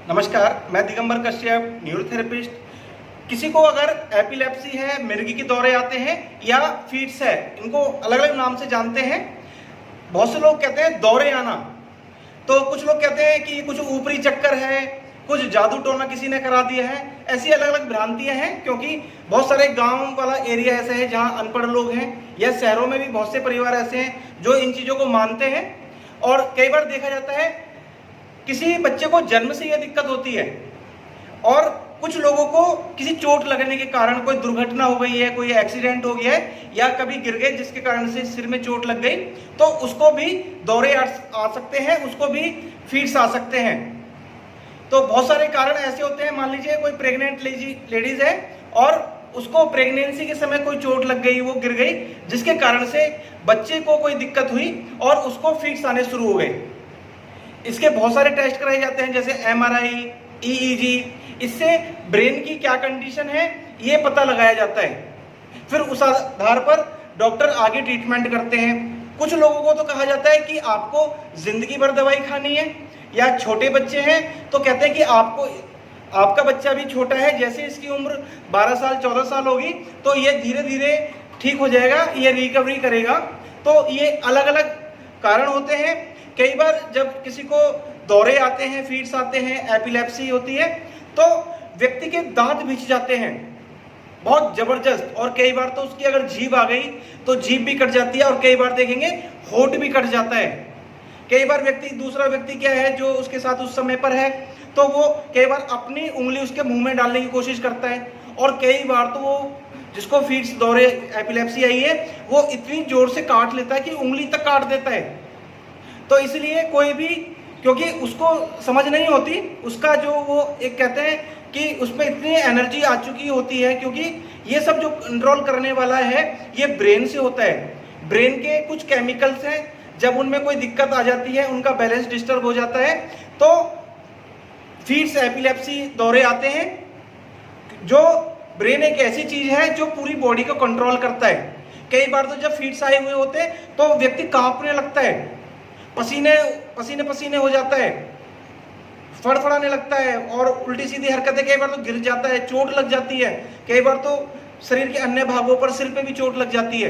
नमस्कार, मैं दिगंबर कश्यप, न्यूरोथेरेपिस्ट। किसी को अगर एपिलेप्सी है, मिर्गी के दौरे आते हैं या फीट्स है, इनको अलग अलग नाम से जानते हैं। बहुत से लोग कहते हैं दौरे आना, तो कुछ लोग कहते हैं कि कुछ ऊपरी चक्कर है, कुछ जादू टोना किसी ने करा दिया है। ऐसी अलग अलग भ्रांतियां हैं, क्योंकि बहुत सारे गांव वाला एरिया ऐसा है जहां अनपढ़ लोग हैं, या शहरों में भी बहुत से परिवार ऐसे हैं जो इन चीज़ों को मानते हैं। और कई बार देखा जाता है किसी बच्चे को जन्म से यह दिक्कत होती है, और कुछ लोगों को किसी चोट लगने के कारण, कोई दुर्घटना हो गई है, कोई एक्सीडेंट हो गया है, या कभी गिर गए जिसके कारण से सिर में चोट लग गई, तो उसको भी दौरे आ सकते हैं, उसको भी फीट्स आ सकते हैं। तो बहुत सारे कारण ऐसे होते हैं। मान लीजिए कोई प्रेग्नेंट लेडीज है और उसको प्रेगनेंसी के समय कोई चोट लग गई, वो गिर गई, जिसके कारण से बच्चे को कोई दिक्कत हुई और उसको फीट्स आने शुरू हो गए। इसके बहुत सारे टेस्ट कराए जाते हैं, जैसे MRI, EEG। इससे ब्रेन की क्या कंडीशन है ये पता लगाया जाता है। फिर उस आधार पर डॉक्टर आगे ट्रीटमेंट करते हैं। कुछ लोगों को तो कहा जाता है कि आपको जिंदगी भर दवाई खानी है, या छोटे बच्चे हैं तो कहते हैं कि आपका बच्चा भी छोटा है, जैसे इसकी उम्र 12 साल 14 साल होगी तो ये धीरे धीरे ठीक हो जाएगा, ये रिकवरी करेगा। तो ये अलग अलग कारण होते हैं। कई बार जब किसी को दौरे आते हैं, फीट्स आते हैं, एपिलेप्सी होती है, तो व्यक्ति के दांत भिंच जाते हैं बहुत जबरदस्त, और कई बार तो उसकी अगर जीभ आ गई तो जीभ भी कट जाती है, और कई बार देखेंगे होंठ भी कट जाता है। कई बार दूसरा व्यक्ति क्या है जो उसके साथ उस समय पर है, तो वो कई बार अपनी उंगली उसके मुंह में डालने की कोशिश करता है, और कई बार तो वो जिसको फीट्स दौरे एपिलेप्सी आई है वो इतनी जोर से काट लेता है कि उंगली तक काट देता है। तो इसलिए कोई भी, क्योंकि उसको समझ नहीं होती, उसका जो वो एक कहते हैं कि उसमें इतनी एनर्जी आ चुकी होती है, क्योंकि ये सब जो कंट्रोल करने वाला है ये ब्रेन से होता है। ब्रेन के कुछ केमिकल्स हैं, जब उनमें कोई दिक्कत आ जाती है, उनका बैलेंस डिस्टर्ब हो जाता है, तो फीट्स एपिलेप्सी दौरे आते हैं। जो ब्रेन एक ऐसी चीज है जो पूरी बॉडी को कंट्रोल करता है। कई बार तो जब फीट्स आए हुए होते हैं तो व्यक्ति कांपने लगता है, पसीने हो जाता है, फड़फड़ाने लगता है, और उल्टी सीधी हरकतें, कई बार तो गिर जाता है, चोट लग जाती है, कई बार तो शरीर के अन्य भागों पर, सिर पे भी चोट लग जाती है।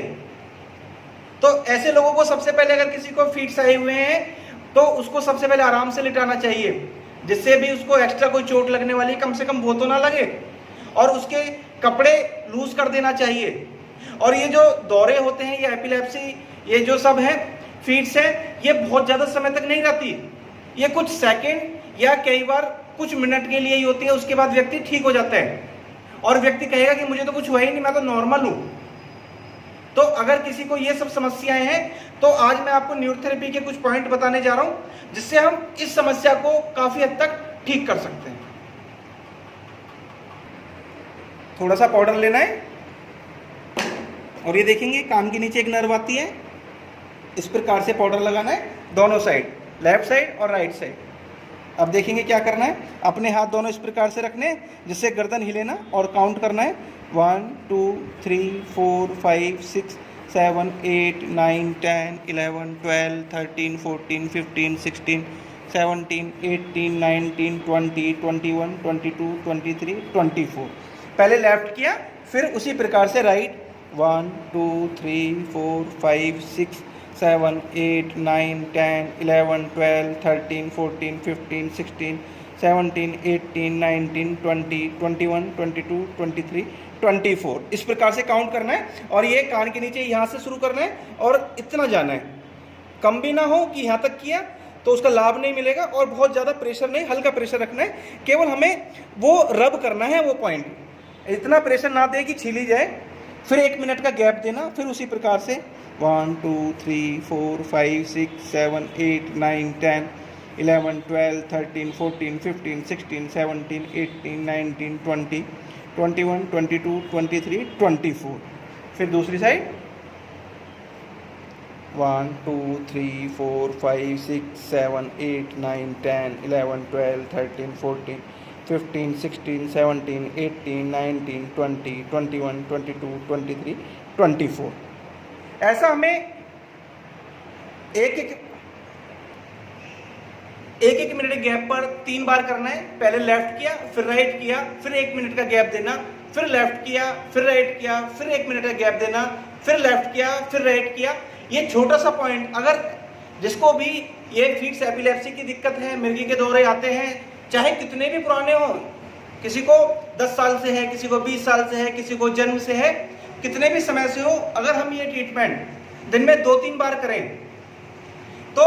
तो ऐसे लोगों को सबसे पहले, अगर किसी को फीट्स आए हुए हैं तो उसको सबसे पहले आराम से लिटाना चाहिए, जिससे भी उसको एक्स्ट्रा कोई चोट लगने वाली कम से कम वो तो ना लगे, और उसके कपड़े लूज कर देना चाहिए। और ये जो दौरे होते हैं, ये एपिलेप्सी, ये जो सब है फीट्स है, ये बहुत ज़्यादा समय तक नहीं रहती। ये कुछ सेकंड या कई बार कुछ मिनट के लिए ही होती है, उसके बाद व्यक्ति ठीक हो जाता है, और व्यक्ति कहेगा कि मुझे तो कुछ हुआ ही नहीं, मैं तो नॉर्मल हूँ। तो अगर किसी को ये सब समस्याएं हैं तो आज मैं आपको न्यूरोथेरेपी के कुछ पॉइंट बताने जा रहा हूँ, जिससे हम इस समस्या को काफ़ी हद तक ठीक कर सकते हैं। थोड़ा सा पाउडर लेना है, और ये देखेंगे कान के नीचे एक नर्व आती है, इस प्रकार से पाउडर लगाना है दोनों साइड, लेफ्ट साइड और राइट साइड। अब देखेंगे क्या करना है, अपने हाथ दोनों इस प्रकार से रखने जिससे गर्दन हिले ना, और काउंट करना है 1 2 3 4 5 6 7 8 9 10 11 12 13 14 15 16 17 18 19 20 21 22 23 24। पहले लेफ्ट किया, फिर उसी प्रकार से राइट 1 2 3 4 5 6 7 8 9 10 11 12 13 14 15 16 17 18 19 20 21 22 23 24। इस प्रकार से काउंट करना है, और ये कान के नीचे यहाँ से शुरू करना है और इतना जाना है। कम भी ना हो कि यहाँ तक किया तो उसका लाभ नहीं मिलेगा, और बहुत ज़्यादा प्रेशर नहीं, हल्का प्रेशर रखना है। केवल हमें वो रब करना है, वो पॉइंट, इतना प्रेशर ना दे कि छिली जाए। फिर 1 मिनट का गैप देना, फिर उसी प्रकार से 1 2 3 4 5 6 7 8 9 10 11 12 13 14 15 16 17 18 19 20 21 22 23 24। फिर दूसरी साइड 1 2 3 4 5 6 7 8 9 10 11 12 13 14 15 16 17 18 19 20 21 22 23 24। ऐसा हमें एक एक एक मिनट गैप पर 3 बार करना है। पहले लेफ्ट किया, फिर राइट किया, फिर 1 मिनट का गैप देना, फिर लेफ्ट किया, फिर राइट किया, फिर 1 मिनट का गैप देना, फिर लेफ्ट किया, फिर राइट किया। ये छोटा सा पॉइंट, अगर जिसको भी ये फिट्स एपिलेप्सी की दिक्कत है, मिर्गी के दौरे आते हैं, चाहे कितने भी पुराने हों, किसी को 10 साल से है, किसी को 20 साल से है, किसी को जन्म से है, कितने भी समय से हो, अगर हम ये ट्रीटमेंट दिन में 2-3 बार करें तो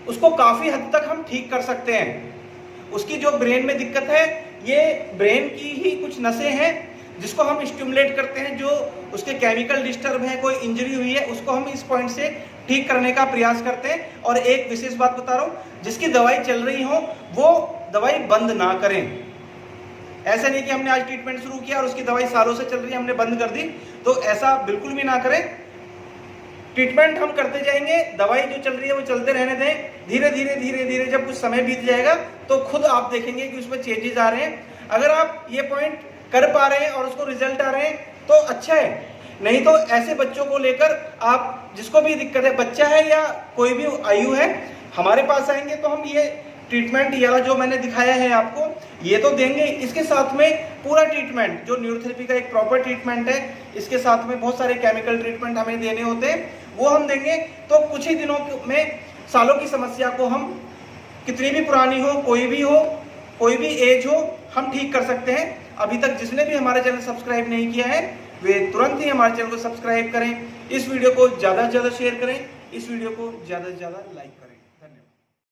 उसको काफ़ी हद तक हम ठीक कर सकते हैं। उसकी जो ब्रेन में दिक्कत है, ये ब्रेन की ही कुछ नसें हैं जिसको हम स्टिमुलेट करते हैं, जो उसके केमिकल डिस्टर्ब है, कोई इंजरी हुई है, उसको हम इस पॉइंट से ठीक करने का प्रयास करते हैं। और एक विशेष बात बता रहा हूँ, जिसकी दवाई चल रही हो वो दवाई बंद ना करें। ऐसा नहीं कि हमने आज ट्रीटमेंट शुरू किया और उसकी दवाई सालों से चल रही है, हमने बंद कर दी, तो ऐसा बिल्कुल भी ना करें। ट्रीटमेंट हम करते जाएंगे, दवाई जो चल रही है वो चलते रहने दें। धीरे धीरे धीरे धीरे जब कुछ समय बीत जाएगा तो खुद आप देखेंगे कि उसमें चेंजेस आ रहे हैं। अगर आप ये पॉइंट कर पा रहे हैं और उसको रिजल्ट आ रहे हैं तो अच्छा है, नहीं तो ऐसे बच्चों को लेकर आप, जिसको भी दिक्कत है, बच्चा है या कोई भी आयु है, हमारे पास आएंगे तो हम ये ट्रीटमेंट या जो मैंने दिखाया है आपको ये तो देंगे। इसके साथ में पूरा ट्रीटमेंट जो न्यूरोथेरेपी का एक प्रॉपर ट्रीटमेंट है, इसके साथ में बहुत सारे केमिकल ट्रीटमेंट हमें देने होते हैं, वो हम देंगे। तो कुछ ही दिनों में सालों की समस्या को हम, कितनी भी पुरानी हो, कोई भी हो, कोई भी एज हो, हम ठीक कर सकते हैं। अभी तक जिसने भी हमारे चैनल सब्सक्राइब नहीं किया है वे तुरंत ही हमारे चैनल को सब्सक्राइब करें। इस वीडियो को ज़्यादा से ज़्यादा शेयर करें, इस वीडियो को ज़्यादा से ज़्यादा लाइक करें।